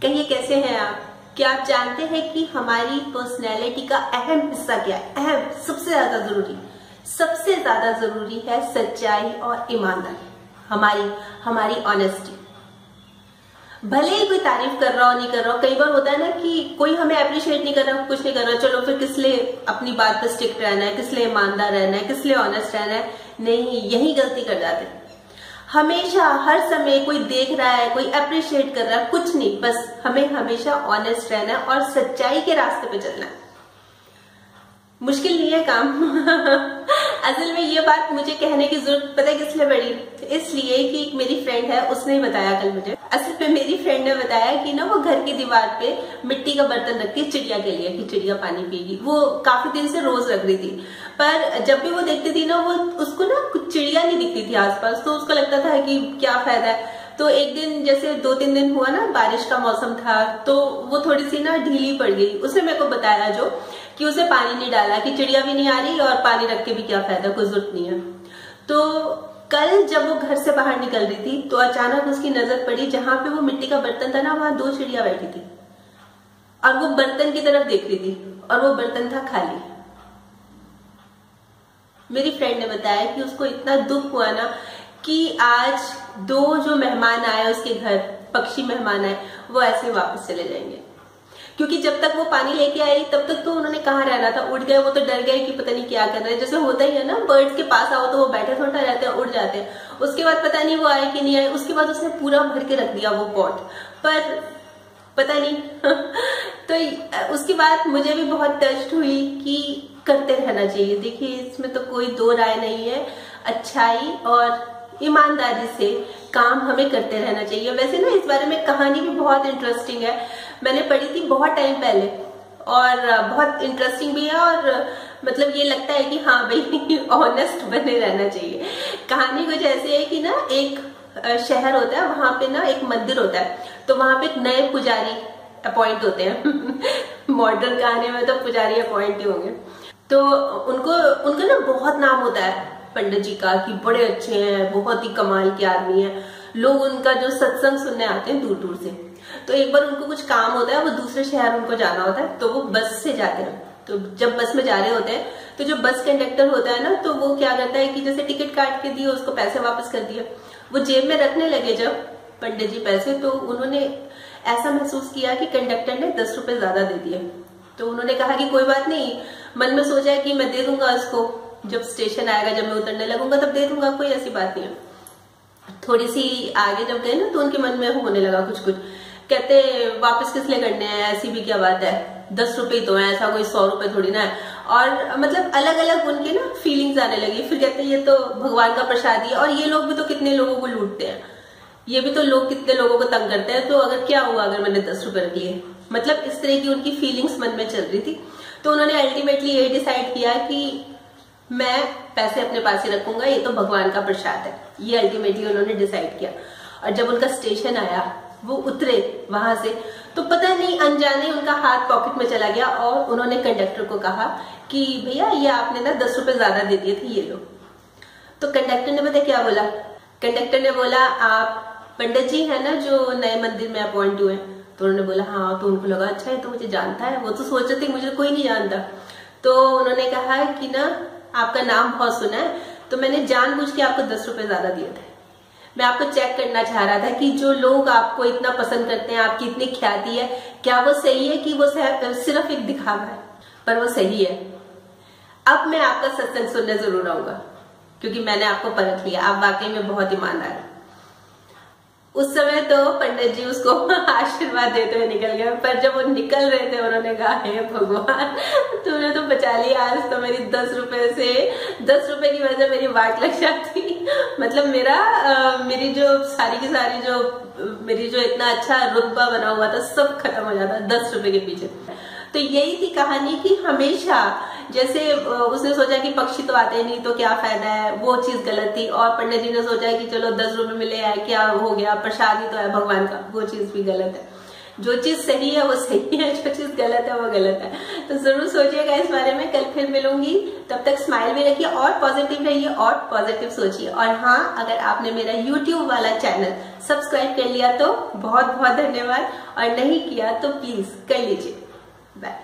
कहिए कैसे हैं आप? क्या आप जानते हैं कि हमारी पर्सनैलिटी का अहम हिस्सा क्या है? अहम, सबसे ज्यादा जरूरी है सच्चाई और ईमानदारी, हमारी ऑनेस्टी। भले ही कोई तारीफ कर रहा हो नहीं कर रहा हो, कई बार होता है ना कि कोई हमें अप्रिशिएट नहीं कर रहा, कुछ नहीं कर रहा, चलो फिर किस लिए अपनी बात पे स्टिक रहना है, किस लिए ईमानदार रहना है, किस लिए ऑनेस्ट रहना है। नहीं, यही गलती कर जाते हैं। हमेशा हर समय कोई देख रहा है, कोई अप्रिशिएट कर रहा है, कुछ नहीं, बस हमें हमेशा ऑनेस्ट रहना है और सच्चाई के रास्ते पे चलना है। मुश्किल नहीं है काम। असल में ये बात मुझे कहने की जरूरत पता है किस लिए पड़ी? इसलिए कि एक मेरी फ्रेंड है, उसने ही बताया कल मुझे। असल में मेरी फ्रेंड ने बताया कि ना वो घर की दीवार पे मिट्टी का बर्तन रखती है चिड़िया के लिए कि चिड़िया पानी पिएगी। वो काफी दिन से रोज रख रही थी, पर जब भी वो देखती थी ना, वो उसको ना कुछ चिड़िया नहीं दिखती थी आसपास, तो उसको लगता था कि क्या फायदा है। तो एक दिन जैसे 2-3 दिन हुआ ना, बारिश का मौसम था, तो वो थोड़ी सी ना ढीली पड़ गई। उसने मेरे को बताया जो कि उसे पानी नहीं डाला, कि चिड़िया भी नहीं आ रही और पानी रख के भी क्या फायदा, कोई जरूरत नहीं है। तो कल जब वो घर से बाहर निकल रही थी तो अचानक उसकी नजर पड़ी जहां पे वो मिट्टी का बर्तन था ना, वहां 2 चिड़िया बैठी थी और वो बर्तन की तरफ देख रही थी और वो बर्तन था खाली। मेरी फ्रेंड ने बताया कि उसको इतना दुख हुआ ना कि आज 2 जो मेहमान आए उसके घर, पक्षी मेहमान आए, वो ऐसे वापस चले जाएंगे। क्योंकि जब तक वो पानी लेके आई तब तक तो उन्होंने कहाँ रहना था, उड़ गए। वो तो डर गए कि पता नहीं क्या कर रहे हैं, जैसे होता ही है ना, बर्ड्स के पास आओ तो वो बैठे थोड़ा रहते हैं, उड़ जाते हैं। उसके बाद पता नहीं वो आए कि नहीं आए। उसके बाद उसने पूरा भर के रख दिया वो पॉट, पर पता नहीं। तो उसके बाद मुझे भी बहुत टच हुई कि करते रहना चाहिए। देखिए, इसमें तो कोई 2 राय नहीं है, अच्छाई और ईमानदारी से काम हमें करते रहना चाहिए। वैसे ना इस बारे में कहानी भी बहुत इंटरेस्टिंग है, मैंने पढ़ी थी बहुत टाइम पहले और बहुत इंटरेस्टिंग भी है, और मतलब ये लगता है कि हाँ भाई ऑनेस्ट बने रहना चाहिए। कहानी कुछ ऐसी है कि ना एक शहर होता है, वहां पे ना एक मंदिर होता है, तो वहां पे एक नए पुजारी अपॉइंट होते हैं। मॉडर्न कहानी में तो पुजारी अपॉइंट ही होंगे। तो उनको ना बहुत नाम होता है पंडित जी का कि बड़े अच्छे हैं, बहुत ही कमाल के आदमी हैं। लोग उनका जो सत्संग सुनने आते हैं दूर दूर से। तो एक बार उनको कुछ काम होता है, वो दूसरे शहर उनको जाना होता है, तो वो बस से जाते हैं। तो जब बस में जा रहे होते हैं तो जो बस कंडक्टर होता है ना, तो वो क्या करता है कि जैसे टिकट काट के दिए, उसको पैसे वापस कर दिए। वो जेब में रखने लगे जब पंडित जी पैसे, तो उन्होंने ऐसा महसूस किया कि कंडक्टर ने 10 रुपए ज्यादा दे दिए। तो उन्होंने कहा कि कोई बात नहीं, मन में सोचा कि मैं दे दूंगा उसको, जब स्टेशन आएगा, जब मैं उतरने लगूंगा तब दे दूंगा, कोई ऐसी बात नहीं है। थोड़ी सी आगे जब गए ना तो उनके मन में होने लगा कुछ, कहते वापस किस लिए करने हैं, ऐसी भी क्या बात है, 10 रुपए तो है, ऐसा कोई 100 रुपए थोड़ी ना है। और मतलब अलग अलग उनके ना फीलिंग्स आने लगी। फिर कहते ये तो भगवान का प्रसाद ही है, और ये लोग भी तो कितने लोगों को लूटते हैं, ये भी तो लोग कितने लोगों को तंग करते हैं, तो अगर क्या हुआ अगर मैंने 10 रुपए रख लिए। मतलब इस तरह की उनकी फीलिंग्स मन में चल रही थी। तो उन्होंने अल्टीमेटली ये डिसाइड किया कि मैं पैसे अपने पास ही रखूंगा, ये तो भगवान का प्रसाद है। ये अल्टीमेटली उन्होंने डिसाइड किया। और जब उनका स्टेशन आया, वो उतरे वहां से, तो पता नहीं अनजाने उनका हाथ पॉकेट में चला गया और उन्होंने कंडक्टर को कहा कि भैया ये आपने ना 10 रुपए ज्यादा दे दिए थे, ये लो। तो कंडक्टर ने पता क्या बोला? कंडक्टर ने बोला, आप पंडित जी है ना जो नए मंदिर में अपॉइंट हुए? तो उन्होंने बोला हाँ। तो उनको लगा अच्छा है तो मुझे जानता है, वो तो सोच रहे थे मुझे कोई नहीं जानता। तो उन्होंने कहा कि ना आपका नाम बहुत सुना है, तो मैंने जानबूझ के आपको 10 रुपए ज्यादा दिए थे। मैं आपको चेक करना चाह रहा था कि जो लोग आपको इतना पसंद करते हैं, आपकी इतनी ख्याति है, क्या वो सही है कि वो सिर्फ एक दिखावा है? पर वो सही है। अब मैं आपका सत्संग सुनने जरूर आऊंगा, क्योंकि मैंने आपको परख लिया, आप वाकई में बहुत ईमानदार हैं। उस समय तो पंडित जी उसको आशीर्वाद देते हुए निकल गए, पर जब वो निकल रहे थे उन्होंने कहा हे भगवान, तुमने तो बचा लिया, आज तो मेरी 10 रुपए की वजह से मेरी वाट लग जाती। मतलब मेरी जो सारी की सारी मेरी जो इतना अच्छा रुतबा बना हुआ था, सब खत्म हो जाता 10 रुपए के पीछे। तो यही थी कहानी कि हमेशा जैसे उसने सोचा कि पक्षी तो आते नहीं तो क्या फायदा है, वो चीज गलत थी। और पंडित जी ने सोचा कि चलो 10 रुपए मिले है, क्या हो गया, प्रसाद ही तो है भगवान का, वो चीज भी गलत है। जो चीज सही है वो सही है, जो चीज गलत है वो गलत है। तो जरूर सोचिएगा इस बारे में। कल फिर मिलूंगी, तब तक स्माइल भी रखिए और पॉजिटिव रहिए और पॉजिटिव सोचिए। और हाँ, अगर आपने मेरा यूट्यूब वाला चैनल सब्सक्राइब कर लिया तो बहुत बहुत धन्यवाद, और नहीं किया तो प्लीज कर लीजिए। बाय।